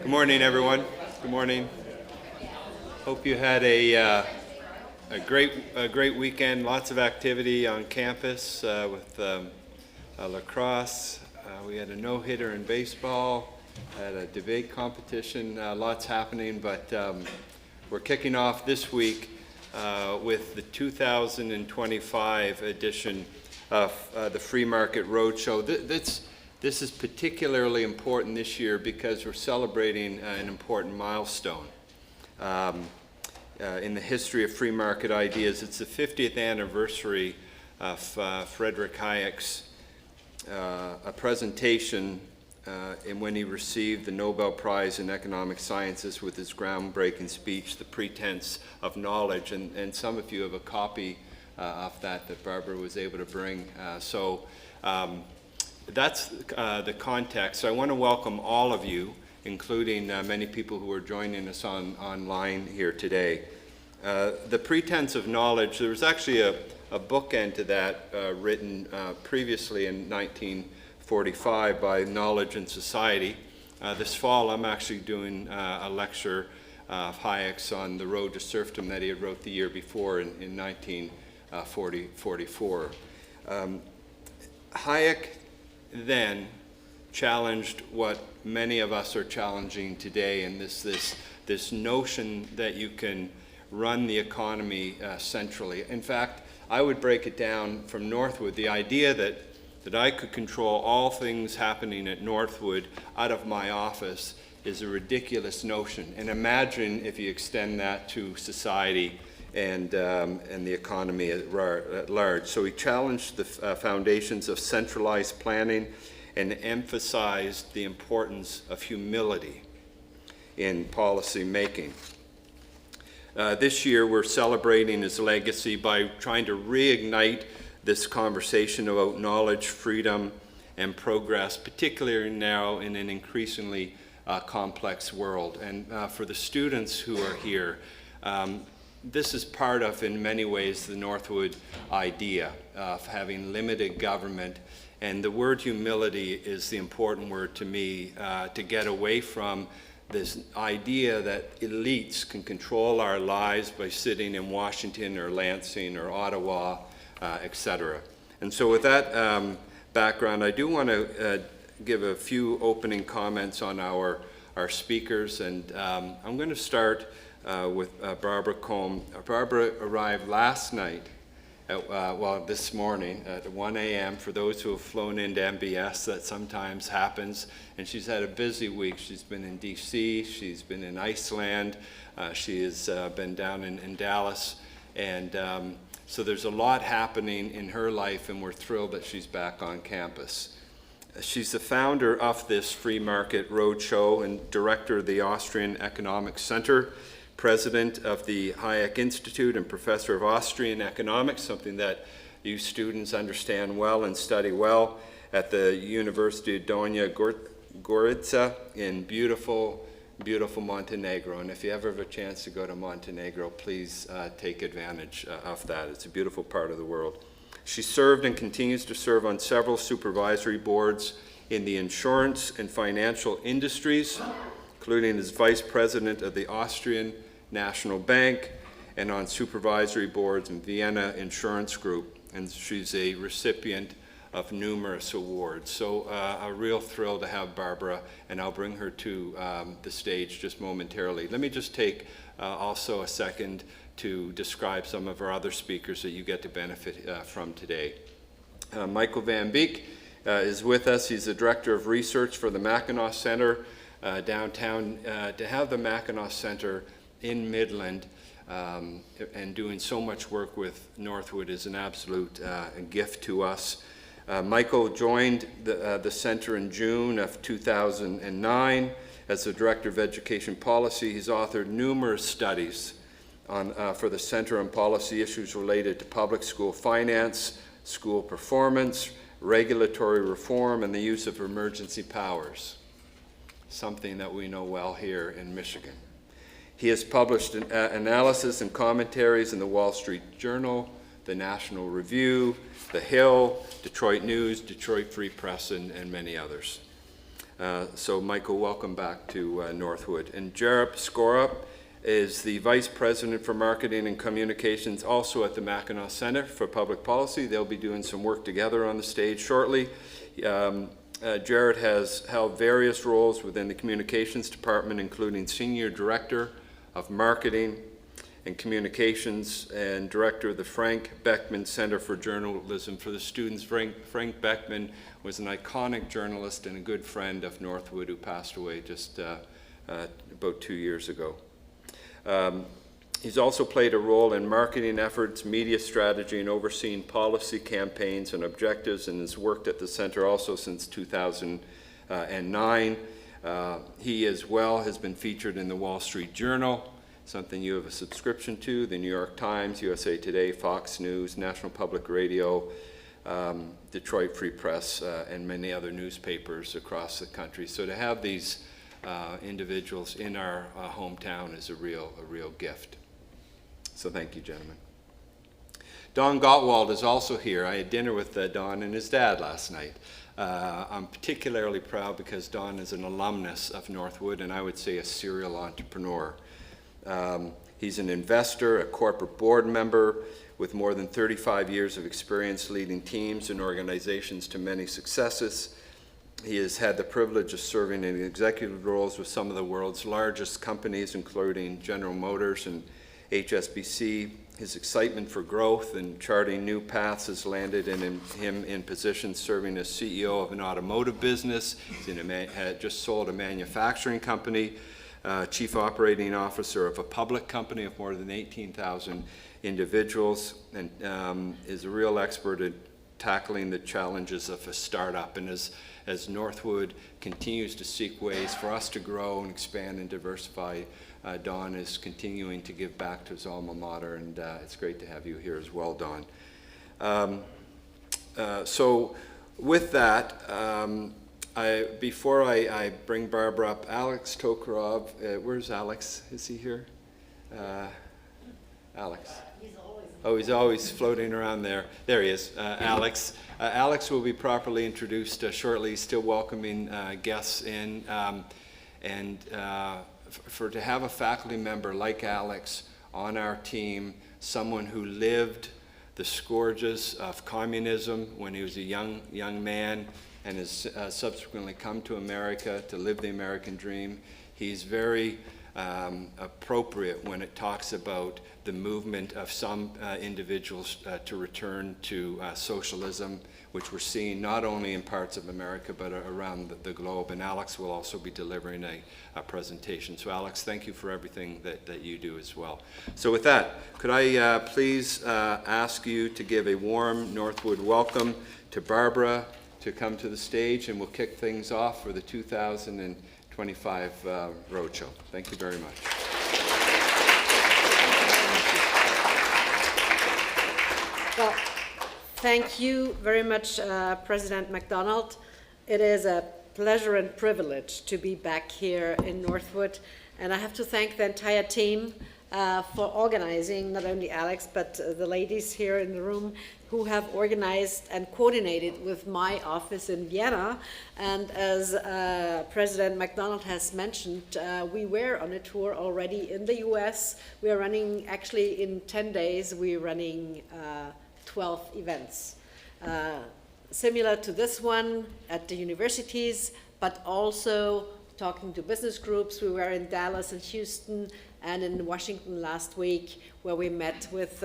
Good morning, everyone. Good morning. Hope you had a great weekend. Lots of activity on campus with lacrosse. We had a no-hitter in baseball. Had a debate competition. Lots happening, but we're kicking off this week with the 2025 edition of the Free Market Roadshow. This is particularly important this year because we're celebrating an important milestone in the history of free market ideas. It's the 50th anniversary of Friedrich Hayek's a presentation when he received the Nobel Prize in Economic Sciences with his groundbreaking speech, The Pretense of Knowledge. And some of you have a copy of that Barbara was able to bring. That's the context. So I want to welcome all of you, including many people who are joining us online here today. The Pretense of Knowledge, there was actually a bookend to that written previously in 1945 by Knowledge and Society. This fall I'm actually doing a lecture of Hayek's on The Road to Serfdom that he had wrote the year before in 1944. Hayek then challenged what many of us are challenging today, and this notion that you can run the economy centrally. In fact, I would break it down from Northwood, the idea that I could control all things happening at Northwood out of my office is a ridiculous notion. And imagine if you extend that to society and the economy at large. So he challenged the foundations of centralized planning and emphasized the importance of humility in policy making. This year we're celebrating his legacy by trying to reignite this conversation about knowledge, freedom, and progress, particularly now in an increasingly complex world. And for the students who are here, this is part of, in many ways, the Northwood idea of having limited government. And the word humility is the important word to me, to get away from this idea that elites can control our lives by sitting in Washington or Lansing or Ottawa, etc. And so with that background, I do want to give a few opening comments on our speakers. And I'm going to start with Barbara Kolm. Barbara arrived last night, this morning at 1 a.m. For those who have flown into MBS, that sometimes happens. And she's had a busy week. She's been in DC, she's been in Iceland, she has been down in Dallas. And so there's a lot happening in her life, and we're thrilled that she's back on campus. She's the founder of this Free Market Roadshow and director of the Austrian Economic Center, president of the Hayek Institute, and professor of Austrian economics, something that you students understand well and study well, at the University of Donja Gorica in beautiful Montenegro. And if you ever have a chance to go to Montenegro, please take advantage of that. It's a beautiful part of the world. She served and continues to serve on several supervisory boards in the insurance and financial industries, including as vice president of the Austrian National Bank and on supervisory boards in Vienna Insurance Group. And she's a recipient of numerous awards. So a real thrill to have Barbara, and I'll bring her to the stage just momentarily. Let me just take also a second to describe some of our other speakers that you get to benefit from today. Michael Van Beek is with us. He's the Director of Research for the Mackinac Center downtown. To have the Mackinac Center in Midland and doing so much work with Northwood is an absolute gift to us. Michael joined the center in June of 2009 as the Director of Education Policy. He's authored numerous studies for the center on policy issues related to public school finance, school performance, regulatory reform, and the use of emergency powers, something that we know well here in Michigan. He has published analysis and commentaries in the Wall Street Journal, the National Review, The Hill, Detroit News, Detroit Free Press, and many others. So Michael, welcome back to Northwood. And Jared Skorup is the Vice President for Marketing and Communications, also at the Mackinac Center for Public Policy. They'll be doing some work together on the stage shortly. Jared has held various roles within the Communications Department, including Senior Director of Marketing and Communications and Director of the Frank Beckman Center for Journalism for the Students. Frank Beckman was an iconic journalist and a good friend of Northwood who passed away just about 2 years ago. He's also played a role in marketing efforts, media strategy, and overseeing policy campaigns and objectives, and has worked at the center also since 2009. He as well has been featured in the Wall Street Journal, something you have a subscription to, the New York Times, USA Today, Fox News, National Public Radio, Detroit Free Press, and many other newspapers across the country. So to have these individuals in our hometown is a real gift. So thank you, gentlemen. Don Gottwald is also here. I had dinner with Don and his dad last night. I'm particularly proud because Don is an alumnus of Northwood, and I would say a serial entrepreneur. He's an investor, a corporate board member with more than 35 years of experience leading teams and organizations to many successes. He has had the privilege of serving in executive roles with some of the world's largest companies, including General Motors and HSBC. His excitement for growth and charting new paths has landed him in positions serving as CEO of an automotive business. He's had just sold a manufacturing company, Chief Operating Officer of a public company of more than 18,000 individuals, and is a real expert at tackling the challenges of a startup. And as Northwood continues to seek ways for us to grow and expand and diversify, Don is continuing to give back to his alma mater, and it's great to have you here as well, Don. So with that, before I bring Barbara up, Alex Tokarov, where's Alex? Is he here? Alex. He's always floating around there. There he is, Alex. Alex will be properly introduced shortly. He's still welcoming guests in. To have a faculty member like Alex on our team, someone who lived the scourges of communism when he was a young man and has subsequently come to America to live the American dream, he's very appropriate when it talks about the movement of some individuals to return to socialism, which we're seeing not only in parts of America but around the globe. And Alex will also be delivering a presentation. So Alex, thank you for everything that you do as well. So with that, could I please ask you to give a warm Northwood welcome to Barbara to come to the stage, and we'll kick things off for the 2025 Roadshow. Thank you very much. Well, thank you very much, President MacDonald. It is a pleasure and privilege to be back here in Northwood, and I have to thank the entire team for organizing, not only Alex, but the ladies here in the room who have organized and coordinated with my office in Vienna. And as President MacDonald has mentioned, we were on a tour already in the US. We are running, actually in 10 days, we're running 12 events. Similar to this one at the universities, but also talking to business groups. We were in Dallas and Houston and in Washington last week, where we met with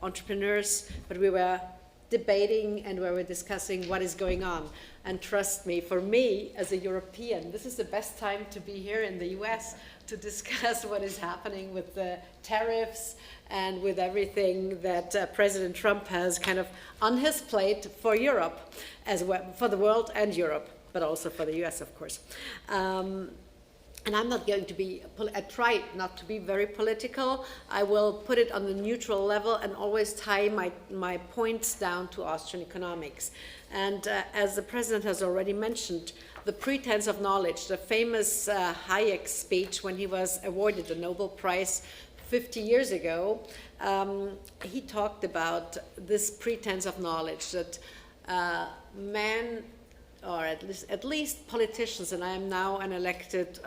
entrepreneurs, but we were debating and we were discussing what is going on. And trust me, for me as a European, this is the best time to be here in the US to discuss what is happening with the tariffs and with everything that President Trump has kind of on his plate for Europe, as well, for the world and Europe, but also for the US, of course. And I'm not going to be, I try not to be very political. I will put it on the neutral level and always tie my points down to Austrian economics. And as the president has already mentioned, the pretense of knowledge, the famous Hayek speech when he was awarded the Nobel Prize 50 years ago, he talked about this pretense of knowledge, that man or at least politicians, and I am now an elected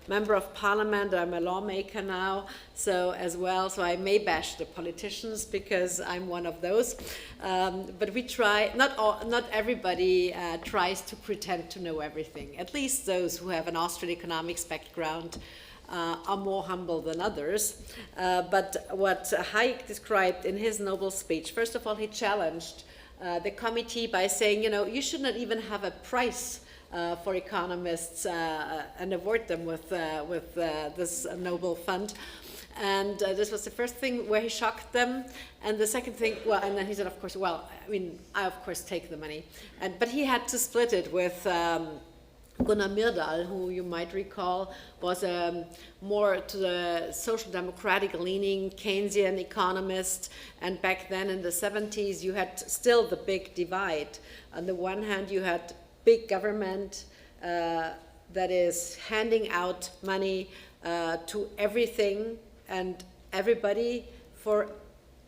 member of parliament. I'm a lawmaker now, so as well. So I may bash the politicians because I'm one of those. But we try. Not everybody tries to pretend to know everything. At least those who have an Austrian economics background are more humble than others. But what Hayek described in his Nobel speech, first of all, he challenged the committee by saying, you should not even have a prize for economists and award them with this Nobel Fund. And this was the first thing where he shocked them. And the second thing, and then he said, of course, I of course take the money. But he had to split it with Gunnar Myrdal, who you might recall was more to the social democratic leaning Keynesian economist, and back then in the 70s you had still the big divide. On the one hand you had big government that is handing out money to everything and everybody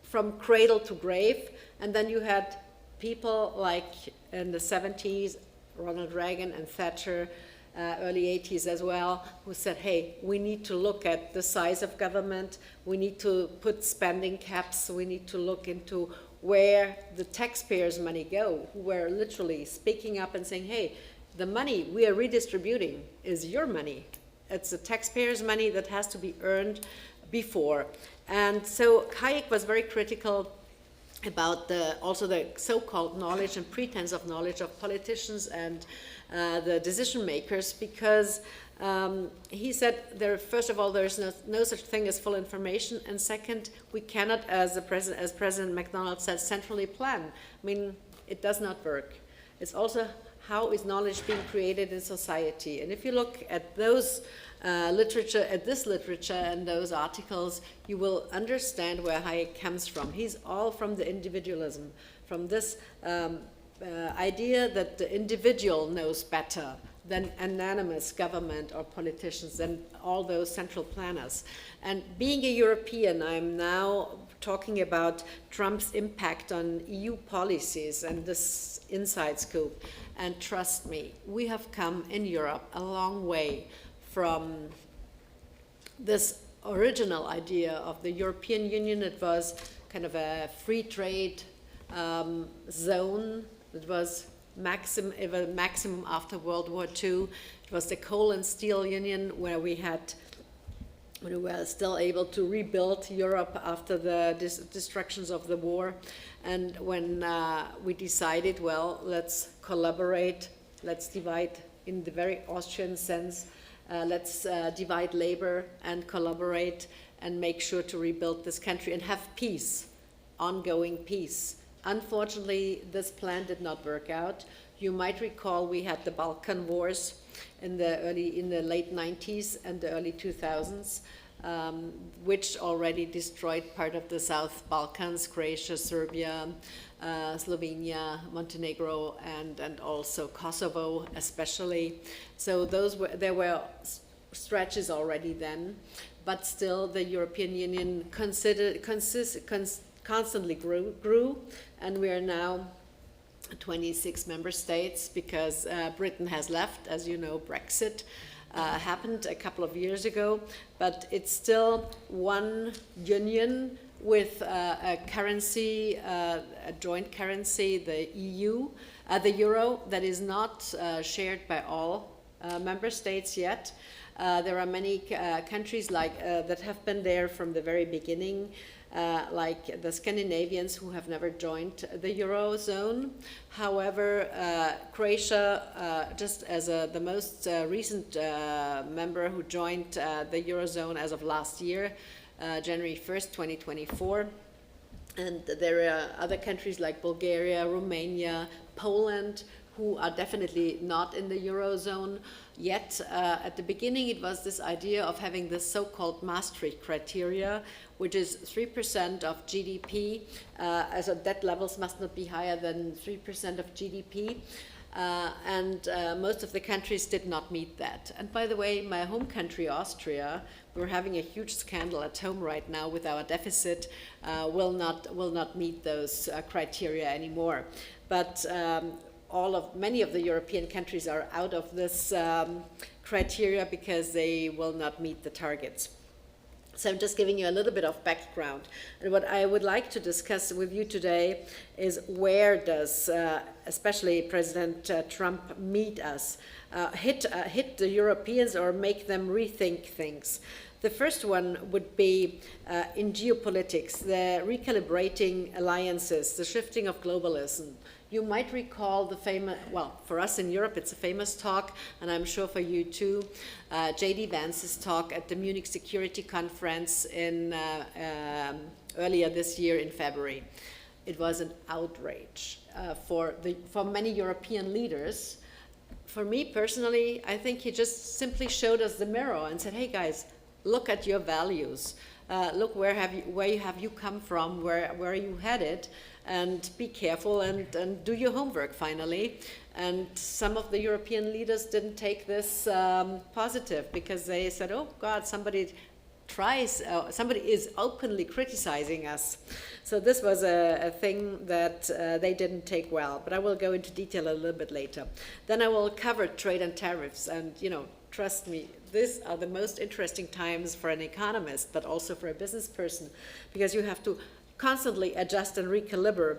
from cradle to grave, and then you had people like in the 70s, Ronald Reagan and Thatcher, early 80s as well, who said, hey, we need to look at the size of government, we need to put spending caps, we need to look into where the taxpayers' money go, who were literally speaking up and saying, hey, the money we are redistributing is your money. It's the taxpayers' money that has to be earned before. And so Hayek was very critical about also the so-called knowledge and pretense of knowledge of politicians and the decision makers, because he said, first of all, there's no such thing as full information, and second, we cannot, as President MacDonald said, centrally plan. I mean, it does not work. It's also how is knowledge being created in society, and if you look at those this literature and those articles, you will understand where Hayek comes from. He's all from the individualism, from this idea that the individual knows better than anonymous government or politicians, than all those central planners. And being a European, I'm now talking about Trump's impact on EU policies and this inside scoop. And trust me, we have come in Europe a long way from this original idea of the European Union. It was kind of a free trade zone. It was maximum after World War II. It was the coal and steel union where we were still able to rebuild Europe after the destructions of the war. And when we decided, well, let's collaborate, let's divide in the very Austrian sense, let's divide labor and collaborate and make sure to rebuild this country and have peace, ongoing peace. Unfortunately, this plan did not work out. You might recall we had the Balkan Wars in the late 90s and the early 2000s, which already destroyed part of the South Balkans, Croatia, Serbia, Slovenia, Montenegro, and also Kosovo especially. So there were stretches already then, but still the European Union constantly grew, and we are now 26 member states because Britain has left. As you know, Brexit happened a couple of years ago, but it's still one union with a currency, a joint currency, the EU, the euro, that is not shared by all member states yet. There are many countries that have been there from the very beginning, like the Scandinavians who have never joined the Eurozone. However, Croatia, just as the most recent member who joined the Eurozone as of last year, January 1st, 2024. And there are other countries like Bulgaria, Romania, Poland, who are definitely not in the Eurozone yet. At the beginning, it was this idea of having this so-called Maastricht criteria, which is 3% of GDP. So debt levels must not be higher than 3% of GDP. And most of the countries did not meet that. And by the way, my home country, Austria, we're having a huge scandal at home right now with our deficit, will not meet those criteria anymore. But many of the European countries are out of this criteria because they will not meet the targets. So I'm just giving you a little bit of background. And what I would like to discuss with you today is where does, especially President Trump, meet us, hit the Europeans or make them rethink things. The first one would be in geopolitics, the recalibrating alliances, the shifting of globalism. You might recall the famous, well, for us in Europe, it's a famous talk, and I'm sure for you too, J.D. Vance's talk at the Munich Security Conference in earlier this year in February. It was an outrage for many European leaders. For me personally, I think he just simply showed us the mirror and said, hey guys, look at your values. Look where have you come from, where are you headed, and be careful and do your homework finally. And some of the European leaders didn't take this positive because they said, oh God, somebody is openly criticizing us. So this was a thing that they didn't take well, but I will go into detail a little bit later. Then I will cover trade and tariffs, and trust me, these are the most interesting times for an economist, but also for a business person, because you have to constantly adjust and recalibrate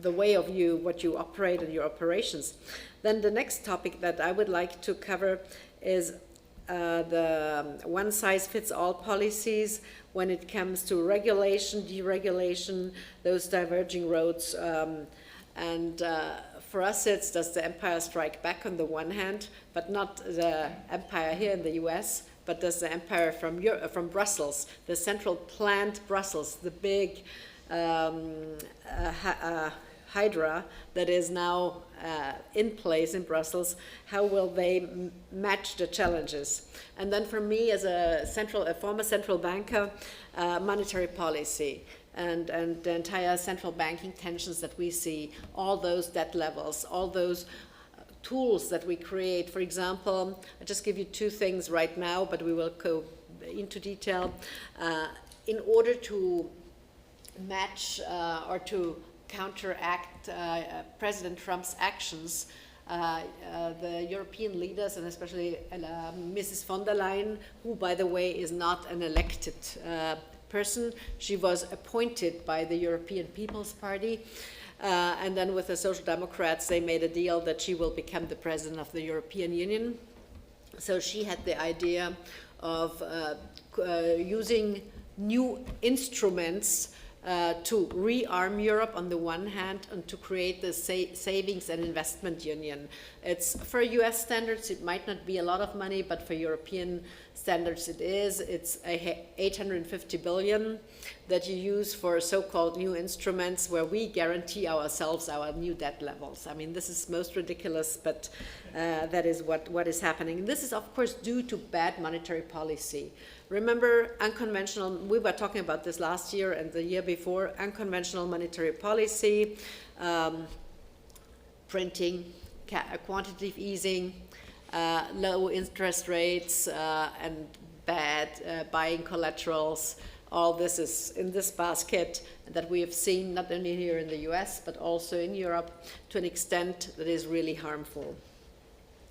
the way of what you operate and your operations. Then the next topic that I would like to cover is the one-size-fits-all policies when it comes to regulation, deregulation, those diverging roads, for us, it's does the empire strike back on the one hand, but not the empire here in the US, but does the empire from Brussels, the central planned Brussels, the big hydra that is now in place in Brussels, how will they match the challenges? And then for me, as a former central banker, monetary policy. And the entire central banking tensions that we see, all those debt levels, all those tools that we create. For example, I'll just give you two things right now, but we will go into detail. In order to match or to counteract President Trump's actions, the European leaders, and especially Mrs. von der Leyen, who, by the way, is not an elected person. She was appointed by the European People's Party. And then with the Social Democrats, they made a deal that she will become the president of the European Union. So she had the idea of using new instruments to rearm Europe on the one hand and to create the savings and investment union. It's for US standards, it might not be a lot of money, but for European standards it is. It's 850 billion that you use for so-called new instruments where we guarantee ourselves our new debt levels. I mean, this is most ridiculous, but that is what is happening. This is, of course, due to bad monetary policy. Remember, unconventional, we were talking about this last year and the year before, unconventional monetary policy, printing, quantitative easing, low interest rates, and bad buying collaterals. All this is in this basket that we have seen not only here in the US, but also in Europe to an extent that is really harmful.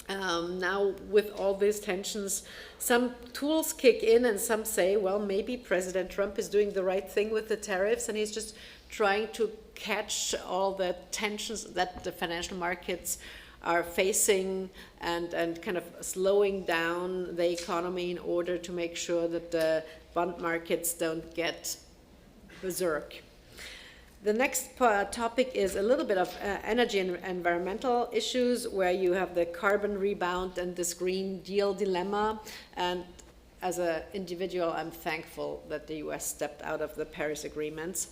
Now, with all these tensions, some tools kick in and some say, well, maybe President Trump is doing the right thing with the tariffs and he's just trying to catch all the tensions that the financial markets are facing and kind of slowing down the economy in order to make sure that the bond markets don't get berserk. The next topic is a little bit of energy and environmental issues, where you have the carbon rebound and this Green Deal dilemma. And as an individual, I'm thankful that the US stepped out of the Paris agreements.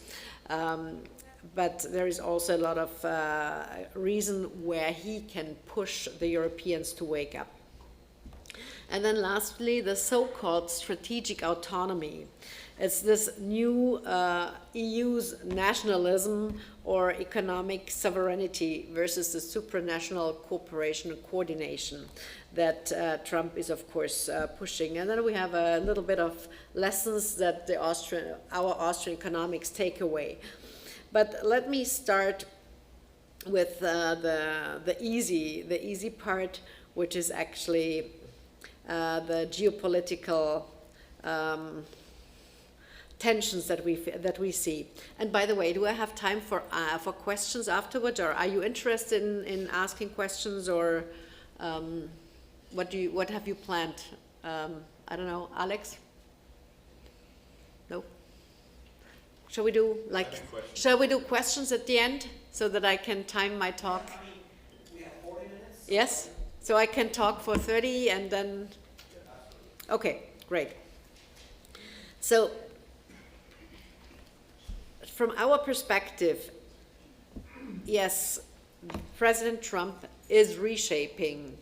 But there is also a lot of reason where he can push the Europeans to wake up. And then lastly, the so-called strategic autonomy. It's this new EU's nationalism or economic sovereignty versus the supranational cooperation and coordination that Trump is, of course, pushing. And then we have a little bit of lessons that our Austrian economics take away. But let me start with the easy part, which is actually the geopolitical tensions that we see. And by the way, do I have time for questions afterwards, or are you interested in asking questions, or what have you planned? I don't know, Alex? No? Shall we do questions at the end so that I can time my talk? I mean, we have 40 minutes. Yes? So I can talk for 30 and then... Okay, great. So, from our perspective, yes, President Trump is reshaping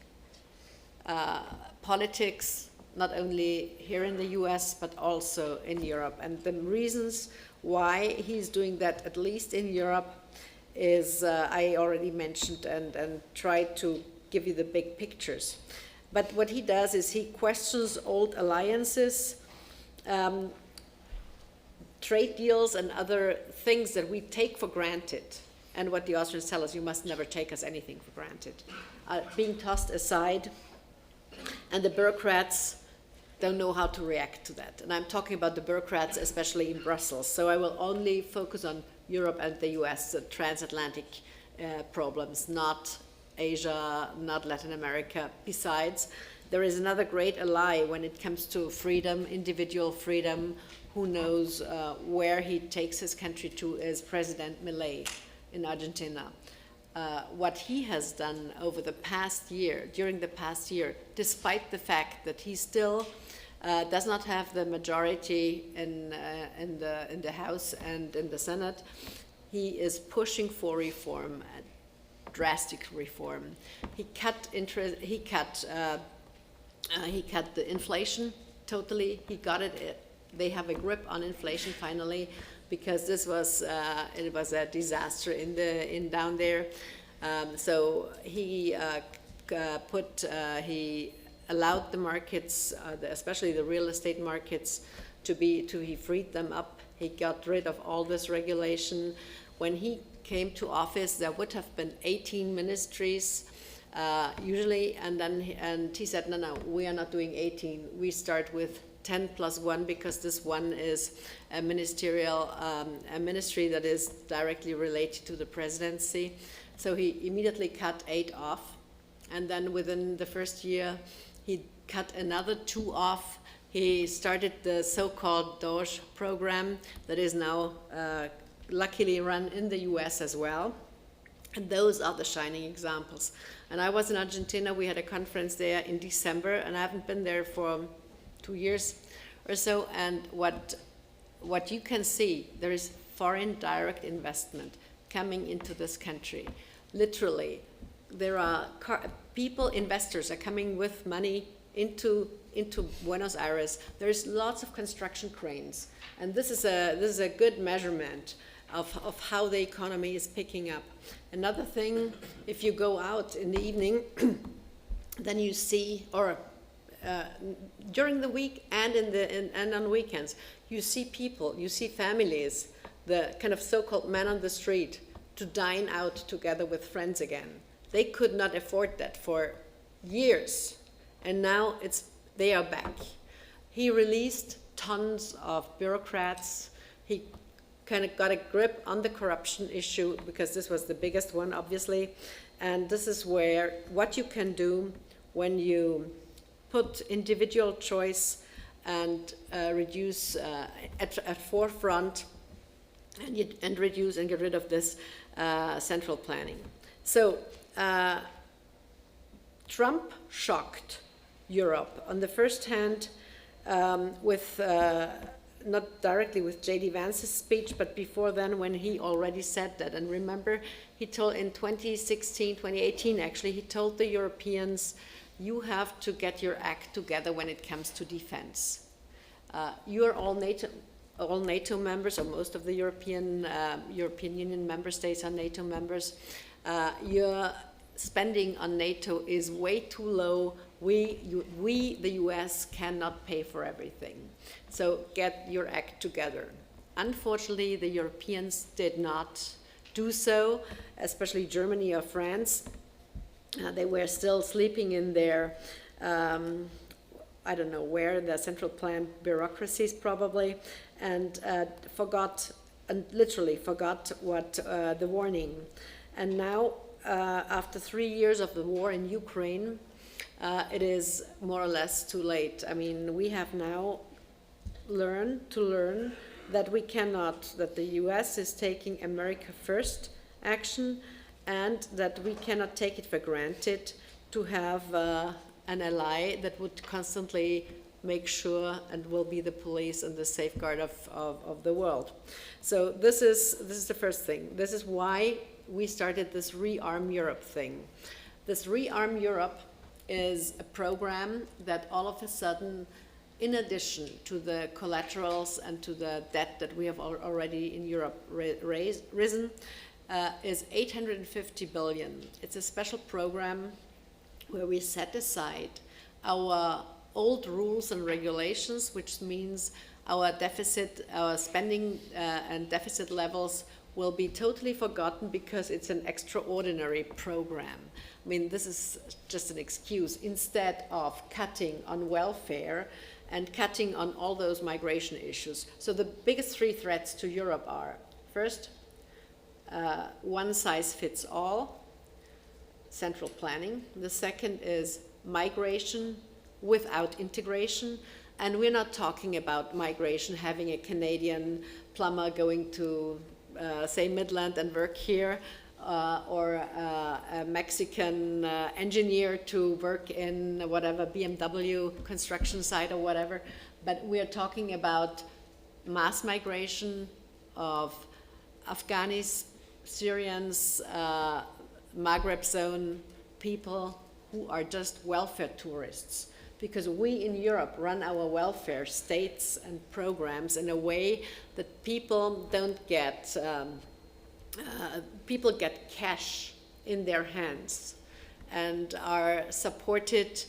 politics, not only here in the US, but also in Europe. And the reasons why he's doing that, at least in Europe, is I already mentioned and tried to give you the big pictures. But what he does is he questions old alliances, trade deals and other things that we take for granted. And what the Austrians tell us, you must never take us anything for granted, being tossed aside. And the bureaucrats don't know how to react to that. And I'm talking about the bureaucrats, especially in Brussels. So I will only focus on Europe and the US, the transatlantic problems, not Asia, not Latin America. Besides, there is another great ally when it comes to freedom, individual freedom. Who knows where he takes his country to, is President Milei in Argentina. What he has done over the past year, during the past year, despite the fact that he still does not have the majority in the House and in the Senate, he is pushing for reform, drastic reform. He cut interest. He cut the inflation totally. He got it. They have a grip on inflation finally, because this was it was a disaster down there. So he he allowed the markets, especially the real estate markets, he freed them up. He got rid of all this regulation. When he came to office, there would have been 18 ministries usually, and he said, no, we are not doing 18. We start with 10 plus 1, because this one is a ministerial, a ministry that is directly related to the presidency. So he immediately cut 8 off, and then within the first year, he cut another 2 off. He started the so-called DOGE program that is now luckily run in the US as well. And those are the shining examples. And I was in Argentina. We had a conference there in December, and I haven't been there for 2 years or so. And what you can see, there is foreign direct investment coming into this country. Literally, there are investors are coming with money into Buenos Aires. There's lots of construction cranes, and this is a good measurement of how the economy is picking up. Another thing, if you go out in the evening, then you see, or during the week and on weekends, you see people, you see families, the kind of so-called man on the street, to dine out together with friends again. They could not afford that for years, and now they are back. He released tons of bureaucrats. He kind of got a grip on the corruption issue, because this was the biggest one, obviously. And this is where what you can do when you put individual choice and reduce at forefront, and reduce and get rid of this central planning. So Trump shocked Europe on the first hand with not directly with J.D. Vance's speech, but before then, when he already said that. And remember, he told in 2018 actually, he told the Europeans, you have to get your act together when it comes to defense. You are all NATO members, or most of the European Union member states are NATO members. Your spending on NATO is way too low. We, the US, cannot pay for everything. So get your act together. Unfortunately, the Europeans did not do so, especially Germany or France. They were still sleeping in their, I don't know where, the central plan bureaucracies probably, and literally forgot what the warning. And now, after 3 years of the war in Ukraine, it is more or less too late. I mean, we have now learn that we cannot, that the US is taking America first action, and that we cannot take it for granted to have an ally that would constantly make sure and will be the police and the safeguard of the world. So this is the first thing. This is why we started this Rearm Europe thing. This Rearm Europe is a program that all of a sudden, in addition to the collaterals and to the debt that we have already in Europe risen, is 850 billion. It's a special program where we set aside our old rules and regulations, which means our deficit, our spending and deficit levels will be totally forgotten because it's an extraordinary program. I mean, this is just an excuse. Instead of cutting on welfare and cutting on all those migration issues. So the biggest three threats to Europe are, first, one size fits all, central planning. The second is migration without integration. And we're not talking about migration, having a Canadian plumber going to, say, Midland and work here, or a Mexican engineer to work in whatever BMW construction site or whatever. But we're talking about mass migration of Afghanis, Syrians, Maghreb zone people who are just welfare tourists. Because we in Europe run our welfare states and programs in a way that people don't get, people get cash in their hands and are supported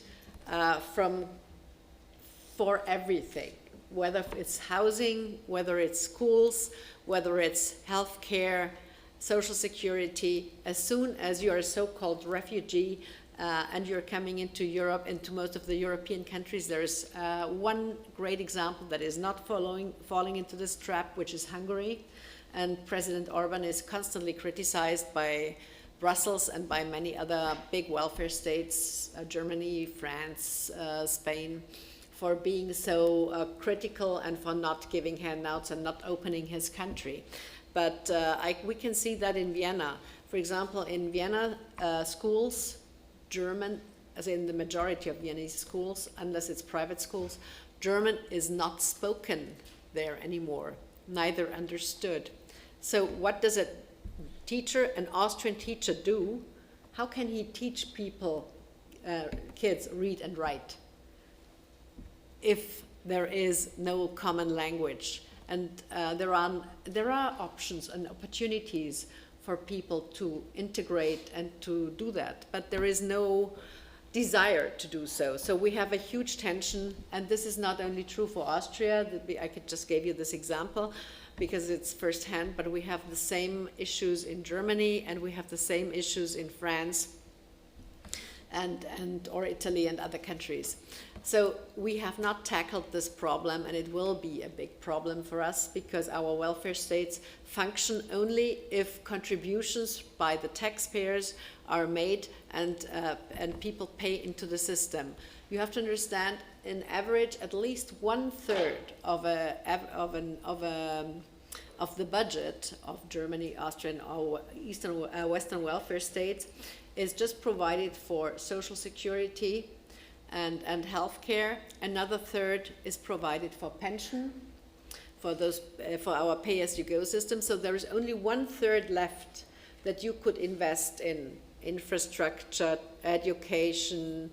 for everything, whether it's housing, whether it's schools, whether it's healthcare, social security. As soon as you're a so-called refugee, and you're coming into Europe, into most of the European countries, there's one great example that is not falling into this trap, which is Hungary. And President Orban is constantly criticized by Brussels and by many other big welfare states, Germany, France, Spain, for being so critical and for not giving handouts and not opening his country. But we can see that in Vienna. For example, in Vienna, schools, German, as in the majority of Viennese schools, unless it's private schools, German is not spoken there anymore, neither understood. So what does a teacher, an Austrian teacher, do? How can he teach people, kids, read and write if there is no common language? And there are options and opportunities for people to integrate and to do that, but there is no desire to do so. So we have a huge tension, and this is not only true for Austria. I could just give you this example because it's firsthand, but we have the same issues in Germany, and we have the same issues in France and or Italy and other countries. So we have not tackled this problem, and it will be a big problem for us because our welfare states function only if contributions by the taxpayers are made and people pay into the system. You have to understand, in average, at least 1/3 of the budget of Germany, Austrian, or Western welfare states is just provided for social security and healthcare. Another third is provided for pension, for our pay-as-you-go system. So there is only 1/3 left that you could invest in infrastructure, education,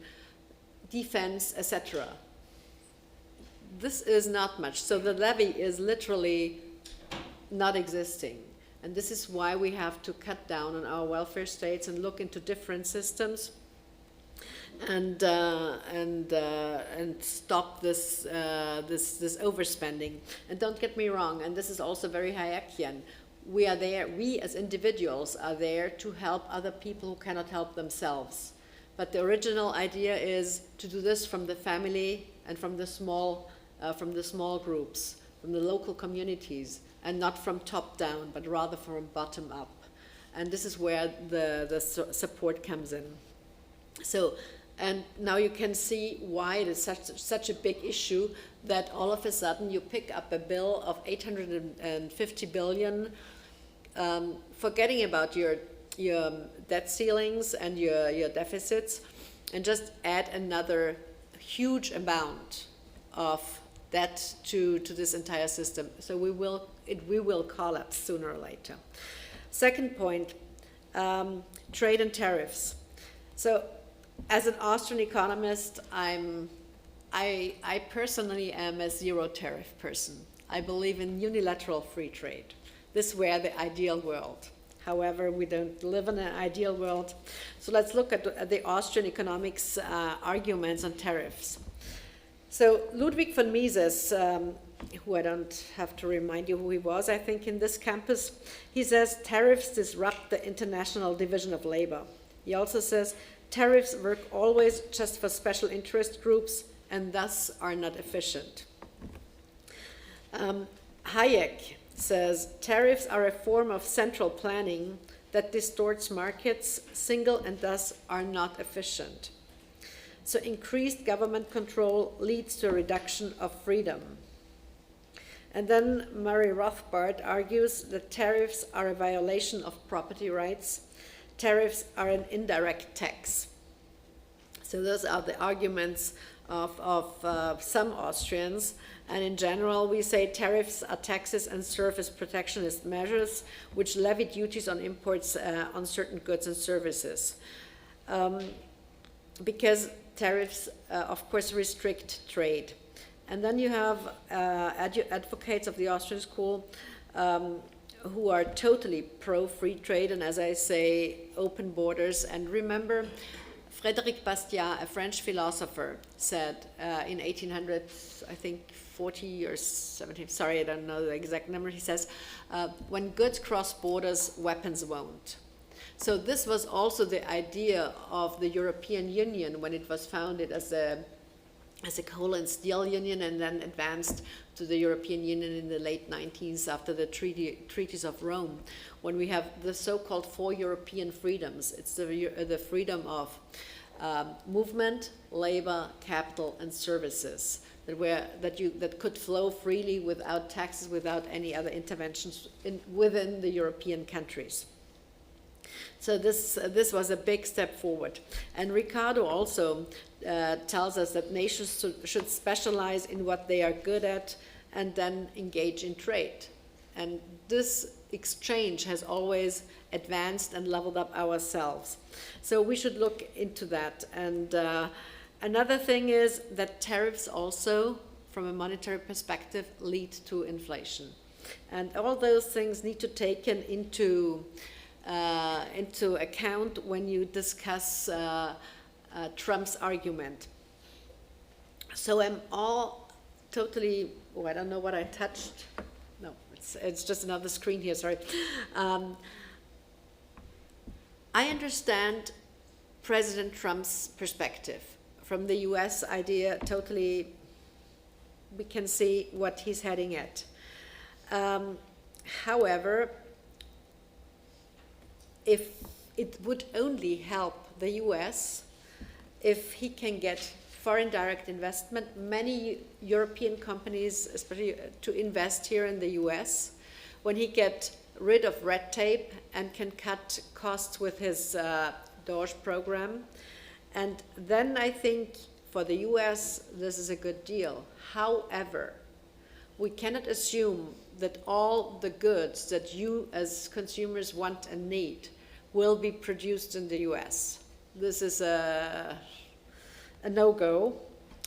defense, etc. This is not much. So the levy is literally not existing. And this is why we have to cut down on our welfare states and look into different systems and stop this overspending. And don't get me wrong, and this is also very Hayekian, we are there, we as individuals are there to help other people who cannot help themselves. But the original idea is to do this from the family and from the small groups, from the local communities, and not from top down, but rather from bottom up. And this is where the support comes in. So, and now you can see why it is such a big issue that all of a sudden you pick up a bill of 850 billion, forgetting about your debt ceilings and your deficits, and just add another huge amount of debt to this entire system. So we will collapse sooner or later. Second point, trade and tariffs. So as an Austrian economist, I personally am a zero tariff person. I believe in unilateral free trade. This were the ideal world. However, we don't live in an ideal world. So let's look at the Austrian economics arguments on tariffs. So Ludwig von Mises, who I don't have to remind you who he was, I think, in this campus, he says tariffs disrupt the international division of labor. He also says tariffs work always just for special interest groups and thus are not efficient. Hayek says tariffs are a form of central planning that distorts markets, single, and thus are not efficient. So increased government control leads to a reduction of freedom. And then Murray Rothbard argues that tariffs are a violation of property rights. Tariffs are an indirect tax. So those are the arguments of some Austrians. And in general, we say tariffs are taxes and serve as protectionist measures which levy duties on imports on certain goods and services. Because tariffs, of course, restrict trade. And then you have advocates of the Austrian school who are totally pro-free trade and, as I say, open borders. And remember, Frédéric Bastiat, a French philosopher, said in 1800, I think 40 or 17, sorry, I don't know the exact number, he says, when goods cross borders, weapons won't. So this was also the idea of the European Union when it was founded as a coal and steel union and then advanced to the European Union in the late 19th after the treaties of Rome, when we have the so-called 4 European freedoms. It's the freedom of movement, labor, capital, and services that could flow freely without taxes, without any other interventions within the European countries. So this was a big step forward. And Ricardo also tells us that nations should specialize in what they are good at and then engage in trade. And this exchange has always advanced and leveled up ourselves. So we should look into that. And another thing is that tariffs also, from a monetary perspective, lead to inflation. And all those things need to be taken into account when you discuss Trump's argument. So I'm all totally, I don't know what I touched. No, it's just another screen here, sorry. I understand President Trump's perspective. From the US idea, totally, we can see what he's heading at. However, if it would only help the US if he can get foreign direct investment, many European companies, especially to invest here in the US, when he gets rid of red tape and can cut costs with his DOGE program. And then I think for the US, this is a good deal. However, we cannot assume that all the goods that you as consumers want and need will be produced in the US. This is a no-go.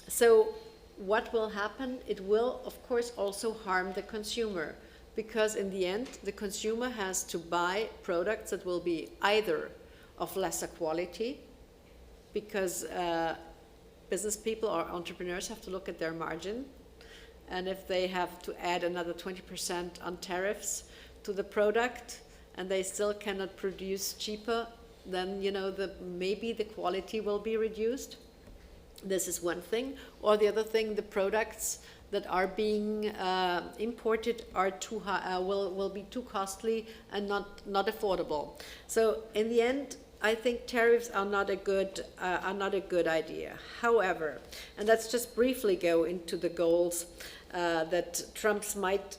So what will happen? It will, of course, also harm the consumer, because in the end, the consumer has to buy products that will be either of lesser quality, because business people or entrepreneurs have to look at their margin. And if they have to add another 20% on tariffs to the product and they still cannot produce cheaper, then, you know, maybe the quality will be reduced. This is one thing. Or the other thing, the products that are being imported are too high, will be too costly and not affordable. So in the end, I think tariffs are not a good idea. However, and let's just briefly go into the goals that Trump's might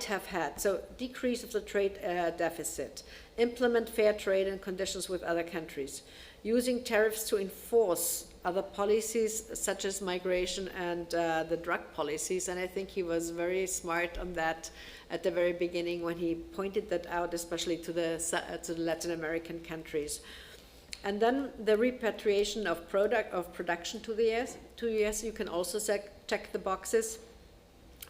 have had. So decrease of the trade deficit, implement fair trade and conditions with other countries, using tariffs to enforce other policies such as migration and the drug policies. And I think he was very smart on that at the very beginning when he pointed that out, especially to the Latin American countries. And then the repatriation of production to the US. You can also check the boxes,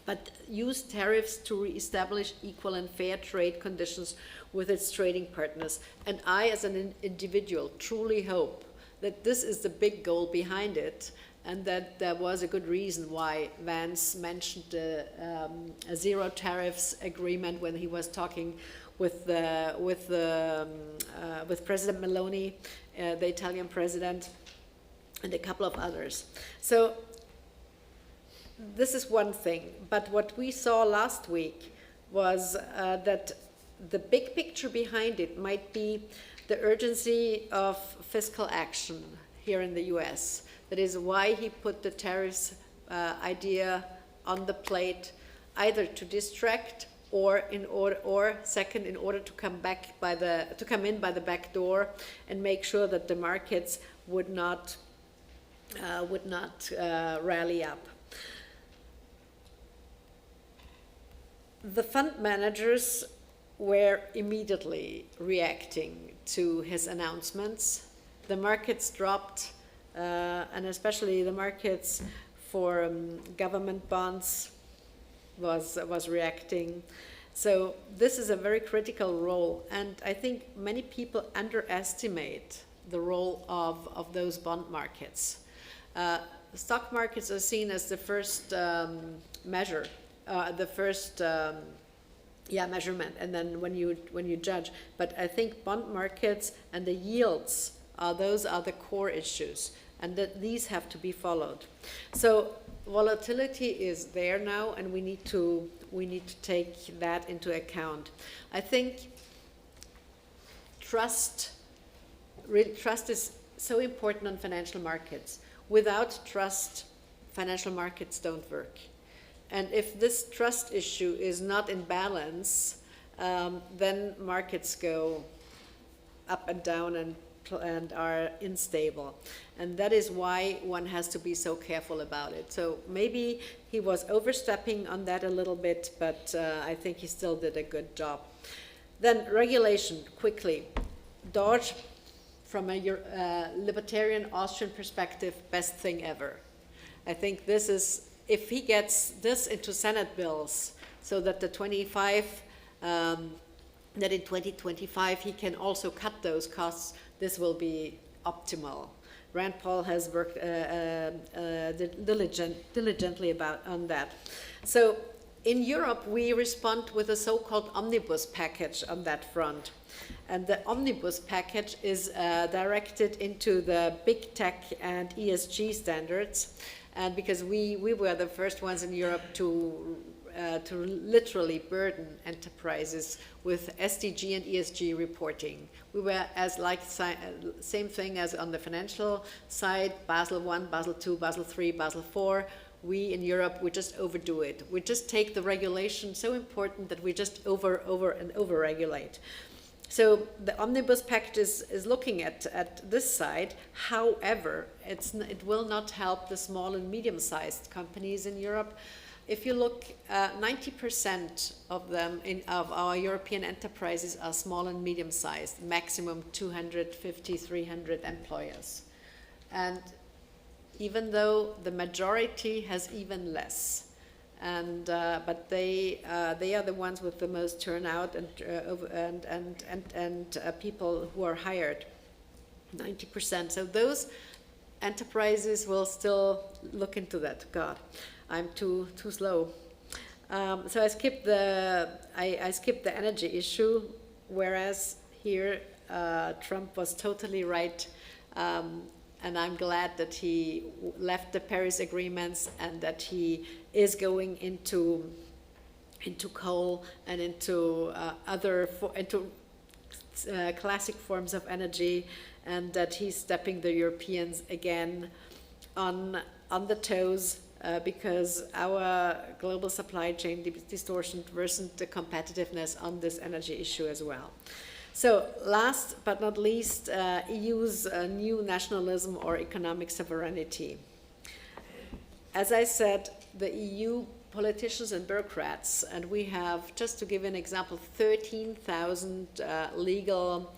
but use tariffs to reestablish equal and fair trade conditions with its trading partners. And I, as an individual, truly hope that this is the big goal behind it, and that there was a good reason why Vance mentioned a zero tariffs agreement when he was talking with President Meloni, the Italian president, and a couple of others. So this is one thing, but what we saw last week was that the big picture behind it might be the urgency of fiscal action here in the US. That is why he put the tariffs idea on the plate, either to distract or second, in order to come in by the back door and make sure that the markets would not rally up. The fund managers were immediately reacting to his announcements. The markets dropped, and especially the markets for government bonds was reacting. So this is a very critical role, and I think many people underestimate the role of those bond markets. Stock markets are seen as the first measure, the first measurement, and then when you judge. But I think bond markets and the yields those are the core issues, and that these have to be followed. So volatility is there now, and we need to take that into account. I think trust is so important on financial markets. Without trust, financial markets don't work. And if this trust issue is not in balance, then markets go up and down and are unstable. And that is why one has to be so careful about it. So maybe he was overstepping on that a little bit, but I think he still did a good job. Then regulation, quickly. Dodge, from a libertarian Austrian perspective, best thing ever. I think this is, if he gets this into Senate bills, so that the 25, that in 2025 he can also cut those costs, this will be optimal. Rand Paul has worked diligently on that. So in Europe, we respond with a so-called omnibus package on that front. And the omnibus package is directed into the big tech and ESG standards. And because we were the first ones in Europe to literally burden enterprises with SDG and ESG reporting. We were same thing as on the financial side, Basel I, Basel II, Basel III, Basel IV. We in Europe, we just overdo it. We just take the regulation so important that we just over-regulate. So the omnibus package is looking at this side. However, it will not help the small and medium-sized companies in Europe. If you look, 90% of them of our European enterprises are small and medium-sized, maximum 250, 300 employers. And even though the majority has even less. And but they are the ones with the most turnout and people who are hired, 90%. So those enterprises will still look into that. God, I'm too slow. So I skipped the energy issue, whereas here Trump was totally right, and I'm glad that he left the Paris agreements and that he is going into coal and into classic forms of energy, and that he's stepping the Europeans again on the toes, because our global supply chain distortion worsened the competitiveness on this energy issue as well. So last but not least, EU's new nationalism or economic sovereignty. As I said, the EU politicians and bureaucrats, and we have, just to give an example, 13,000 legal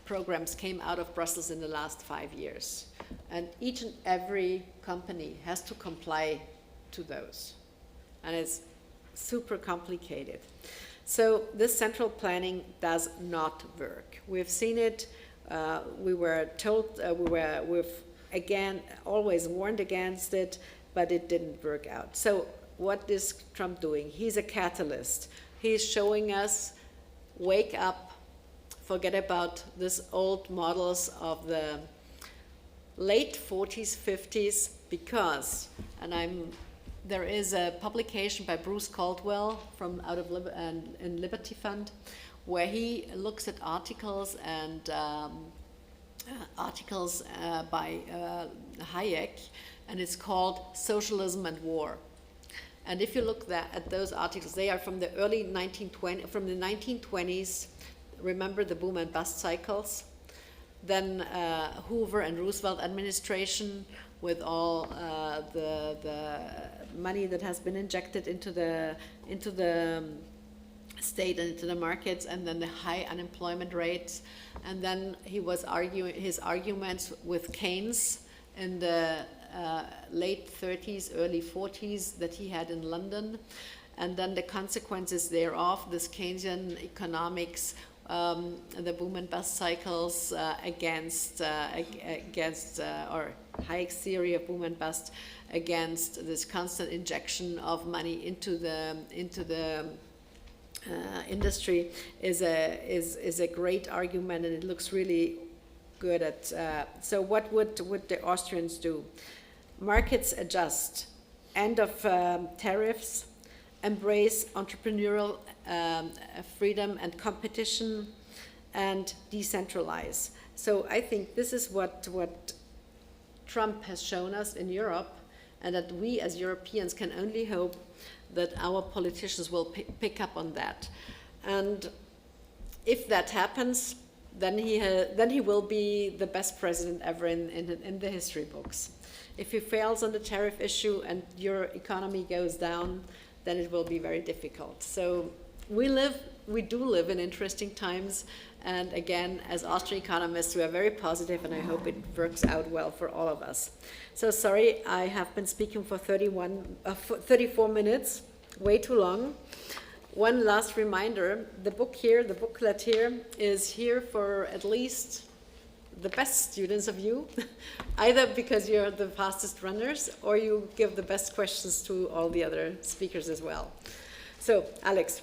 programs came out of Brussels in the last 5 years. And each and every company has to comply to those. And it's super complicated. So this central planning does not work. We've seen it. We were told, we've again always warned against it, but it didn't work out. So what is Trump doing? He's a catalyst. He's showing us, wake up, forget about these old models of the late 40s, 50s, because, and there is a publication by Bruce Caldwell from out of in Liberty Fund, where he looks at articles and by Hayek, and it's called Socialism and War. And if you look at those articles, they are from the early 1920s. Remember the boom and bust cycles? Then Hoover and Roosevelt administration, with all the money that has been injected into the state and into the markets, and then the high unemployment rates. And then he was arguing his arguments with Keynes in the late 30s, early 40s that he had in London. And then the consequences thereof, this Keynesian economics, the boom and bust cycles against or Hayek's theory of boom and bust against this constant injection of money into the industry is a great argument, and it looks really good at. So what would the Austrians do? Markets adjust, end of tariffs, embrace entrepreneurial freedom and competition, and decentralize. So I think this is what Trump has shown us in Europe, and that we as Europeans can only hope that our politicians will pick up on that. And if that happens, then he will be the best president ever in the history books. If he fails on the tariff issue and your economy goes down, then it will be very difficult. So we do live in interesting times, and again, as Austrian economists, we are very positive, and I hope it works out well for all of us. So sorry, I have been speaking for 34 minutes, way too long. One last reminder, the booklet here, is here for at least the best students of you, either because you're the fastest runners or you give the best questions to all the other speakers as well. So, Alex.